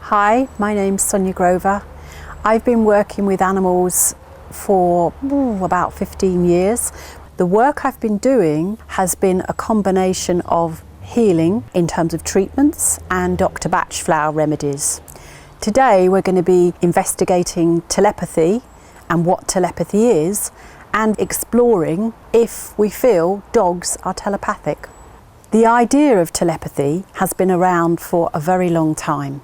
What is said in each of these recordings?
Hi, my name's Sonia Glover. I've been working with animals for about 15 years. The work I've been doing has been a combination of healing in terms of treatments and Dr. Batchflower remedies. Today we're going to be investigating telepathy and what telepathy is, and exploring if we feel dogs are telepathic. The idea of telepathy has been around for a very long time.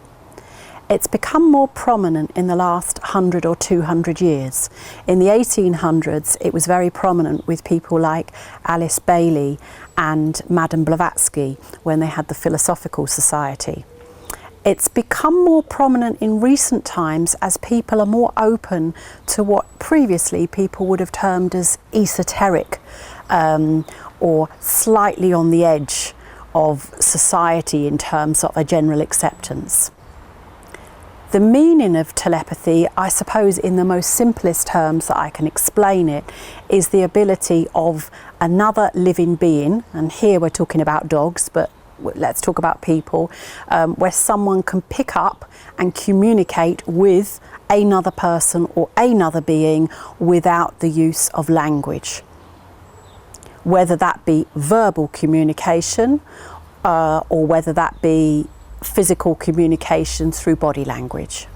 It's become more prominent in the last 100 or 200 years. In the 1800s, it was very prominent with people like Alice Bailey and Madame Blavatsky when they had the Philosophical Society. It's become more prominent in recent times as people are more open to what previously people would have termed as esoteric or slightly on the edge of society in terms of a general acceptance. The meaning of telepathy, I suppose in the most simplest terms that I can explain it, is the ability of another living being, and here we're talking about dogs, but let's talk about people, where someone can pick up and communicate with another person or another being without the use of language. Whether that be verbal communication or whether that be physical communication through body language.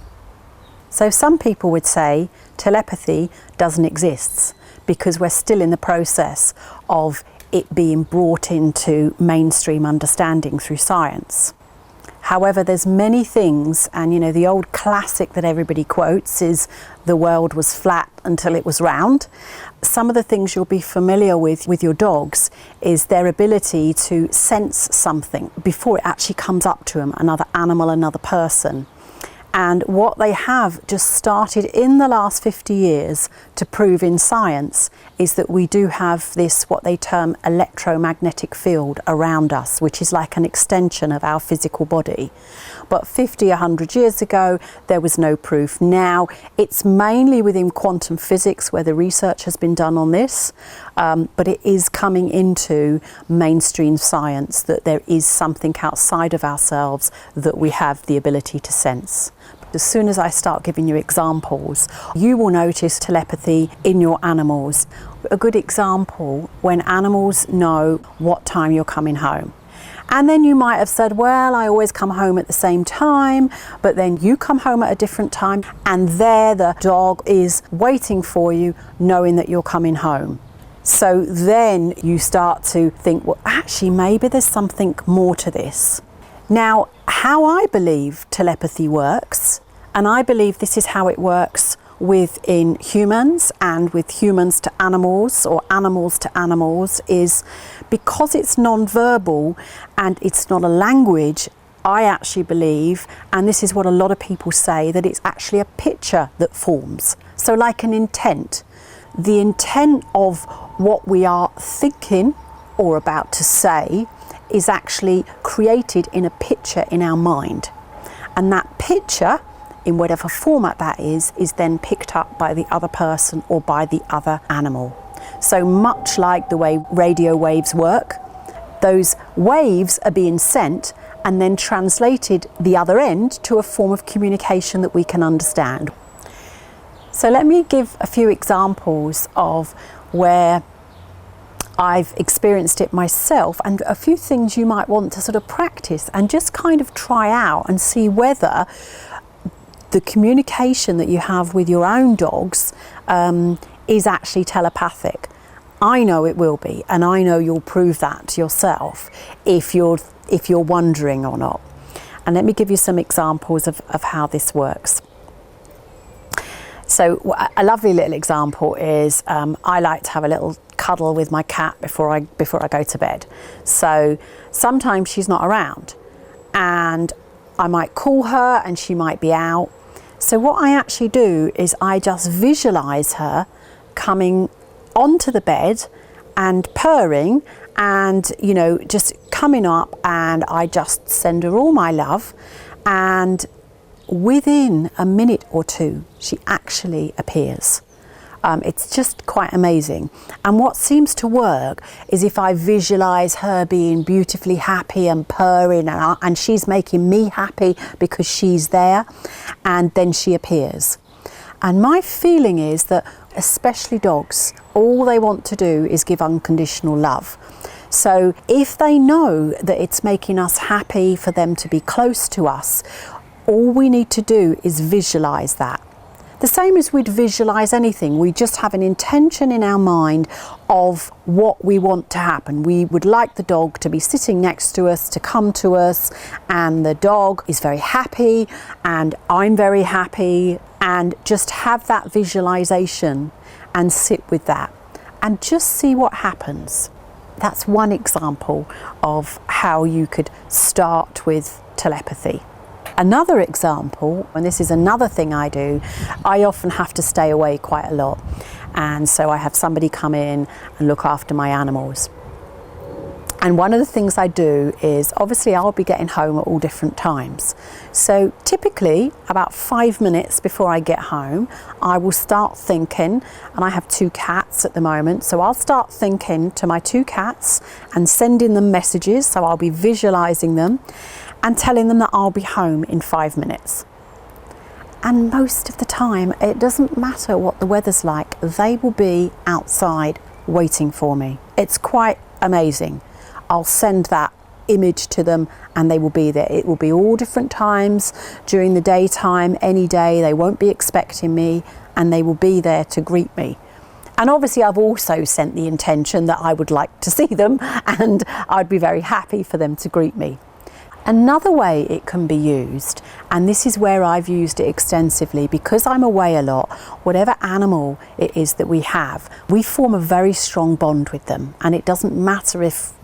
So some people would say telepathy doesn't exist because we're still in the process of it being brought into mainstream understanding through science. However, there's many things, and you know, the old classic that everybody quotes is the world was flat until it was round. Some of the things you'll be familiar with your dogs is their ability to sense something before it actually comes up to them, another animal, another person. And what they have just started in the last 50 years to prove in science is that we do have this, what they term electromagnetic field around us, which is like an extension of our physical body. But 50, 100 years ago, there was no proof. Now, it's mainly within quantum physics where the research has been done on this, but it is coming into mainstream science that there is something outside of ourselves that we have the ability to sense. As soon as I start giving you examples, you will notice telepathy in your animals. A good example, when animals know what time you're coming home. And then you might have said, well, I always come home at the same time, but then you come home at a different time and there the dog is waiting for you knowing that you're coming home. So then you start to think, well, actually, maybe there's something more to this. Now, how I believe telepathy works, and I believe this is how it works within humans and with humans to animals or animals to animals, is because it's non-verbal and it's not a language. I actually believe, and this is what a lot of people say, that it's actually a picture that forms. So like an intent. The intent of what we are thinking or about to say is actually created in a picture in our mind. And that picture, in whatever format that is then picked up by the other person or by the other animal. So much like the way radio waves work, those waves are being sent and then translated the other end to a form of communication that we can understand. So let me give a few examples of where I've experienced it myself, and a few things you might want to sort of practice and just kind of try out and see whether the communication that you have with your own dogs is actually telepathic. I know it will be, and I know you'll prove that yourself if you're wondering or not. And let me give you some examples of how this works. So a lovely little example is I like to have a little cuddle with my cat before I go to bed. So sometimes she's not around and I might call her and she might be out. So what I actually do is I just visualize her coming onto the bed and purring and, you know, just coming up, and I just send her all my love, and within a minute or two she actually appears. It's just quite amazing. And what seems to work is if I visualise her being beautifully happy and purring, and she's making me happy because she's there, and then she appears. And my feeling is that, especially dogs, all they want to do is give unconditional love. So if they know that it's making us happy for them to be close to us, all we need to do is visualise that. The same as we'd visualise anything, we just have an intention in our mind of what we want to happen. We would like the dog to be sitting next to us, to come to us, and the dog is very happy and I'm very happy, and just have that visualisation and sit with that and just see what happens. That's one example of how you could start with telepathy. Another example, and this is another thing I do, I often have to stay away quite a lot, and so I have somebody come in and look after my animals. And one of the things I do is, obviously I'll be getting home at all different times. So typically about 5 minutes before I get home, I will start thinking, and I have 2 cats at the moment, so I'll start thinking to my 2 cats and sending them messages, so I'll be visualising them and telling them that I'll be home in 5 minutes. And most of the time, it doesn't matter what the weather's like, they will be outside waiting for me. It's quite amazing. I'll send that image to them and they will be there. It will be all different times during the daytime, any day. They won't be expecting me and they will be there to greet me. And obviously I've also sent the intention that I would like to see them and I'd be very happy for them to greet me. Another way it can be used, and this is where I've used it extensively, because I'm away a lot, whatever animal it is that we have, we form a very strong bond with them, and it doesn't matter if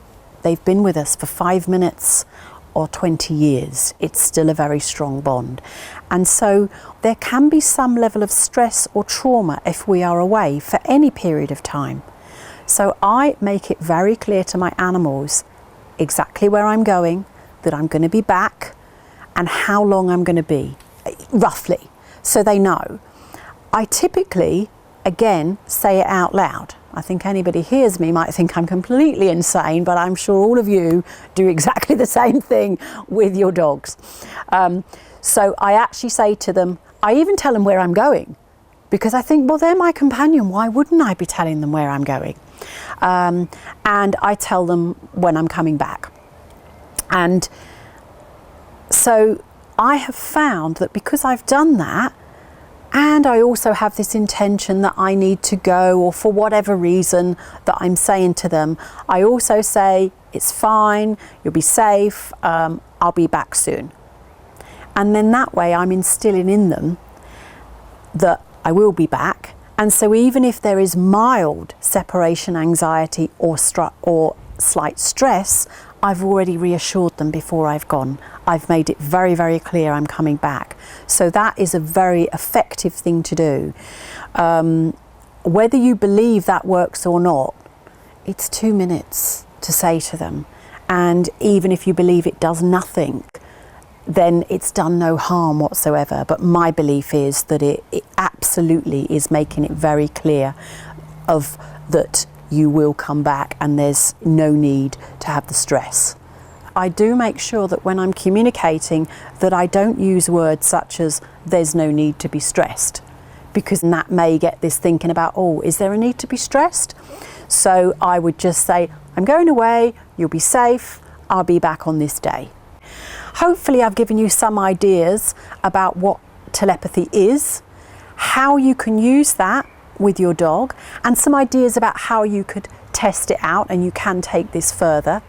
they've been with us for 5 minutes or 20 years, it's still a very strong bond. And so there can be some level of stress or trauma if we are away for any period of time. So I make it very clear to my animals exactly where I'm going, that I'm going to be back, and how long I'm going to be, roughly, so they know. I typically, again, say it out loud. I think anybody hears me might think I'm completely insane, but I'm sure all of you do exactly the same thing with your dogs. So I actually say to them, I even tell them where I'm going, because I think, well, they're my companion, why wouldn't I be telling them where I'm going? And I tell them when I'm coming back. And so I have found that because I've done that, and I also have this intention that I need to go, or for whatever reason that I'm saying to them, I also say, it's fine, you'll be safe, I'll be back soon. And then that way I'm instilling in them that I will be back. And so even if there is mild separation anxiety or slight stress, I've already reassured them before I've gone. I've made it very, very clear I'm coming back. So that is a very effective thing to do. Whether you believe that works or not, it's 2 minutes to say to them. And even if you believe it does nothing, then it's done no harm whatsoever. But my belief is that it absolutely is making it very clear of that you will come back and there's no need to have the stress. I do make sure that when I'm communicating that I don't use words such as there's no need to be stressed, because that may get this thinking about, oh, is there a need to be stressed? So I would just say, I'm going away, you'll be safe, I'll be back on this day. Hopefully I've given you some ideas about what telepathy is, how you can use that with your dog, and some ideas about how you could test it out and you can take this further.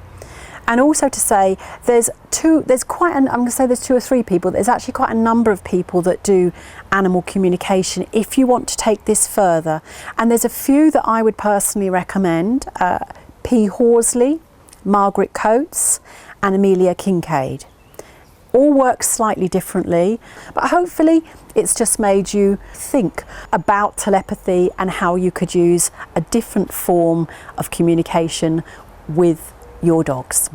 And also to say there's 2 or 3 people, there's actually quite a number of people that do animal communication if you want to take this further. And there's a few that I would personally recommend, P. Horsley, Margrit Coates and Amelia Kinkade. All work slightly differently, but hopefully it's just made you think about telepathy and how you could use a different form of communication with your dogs.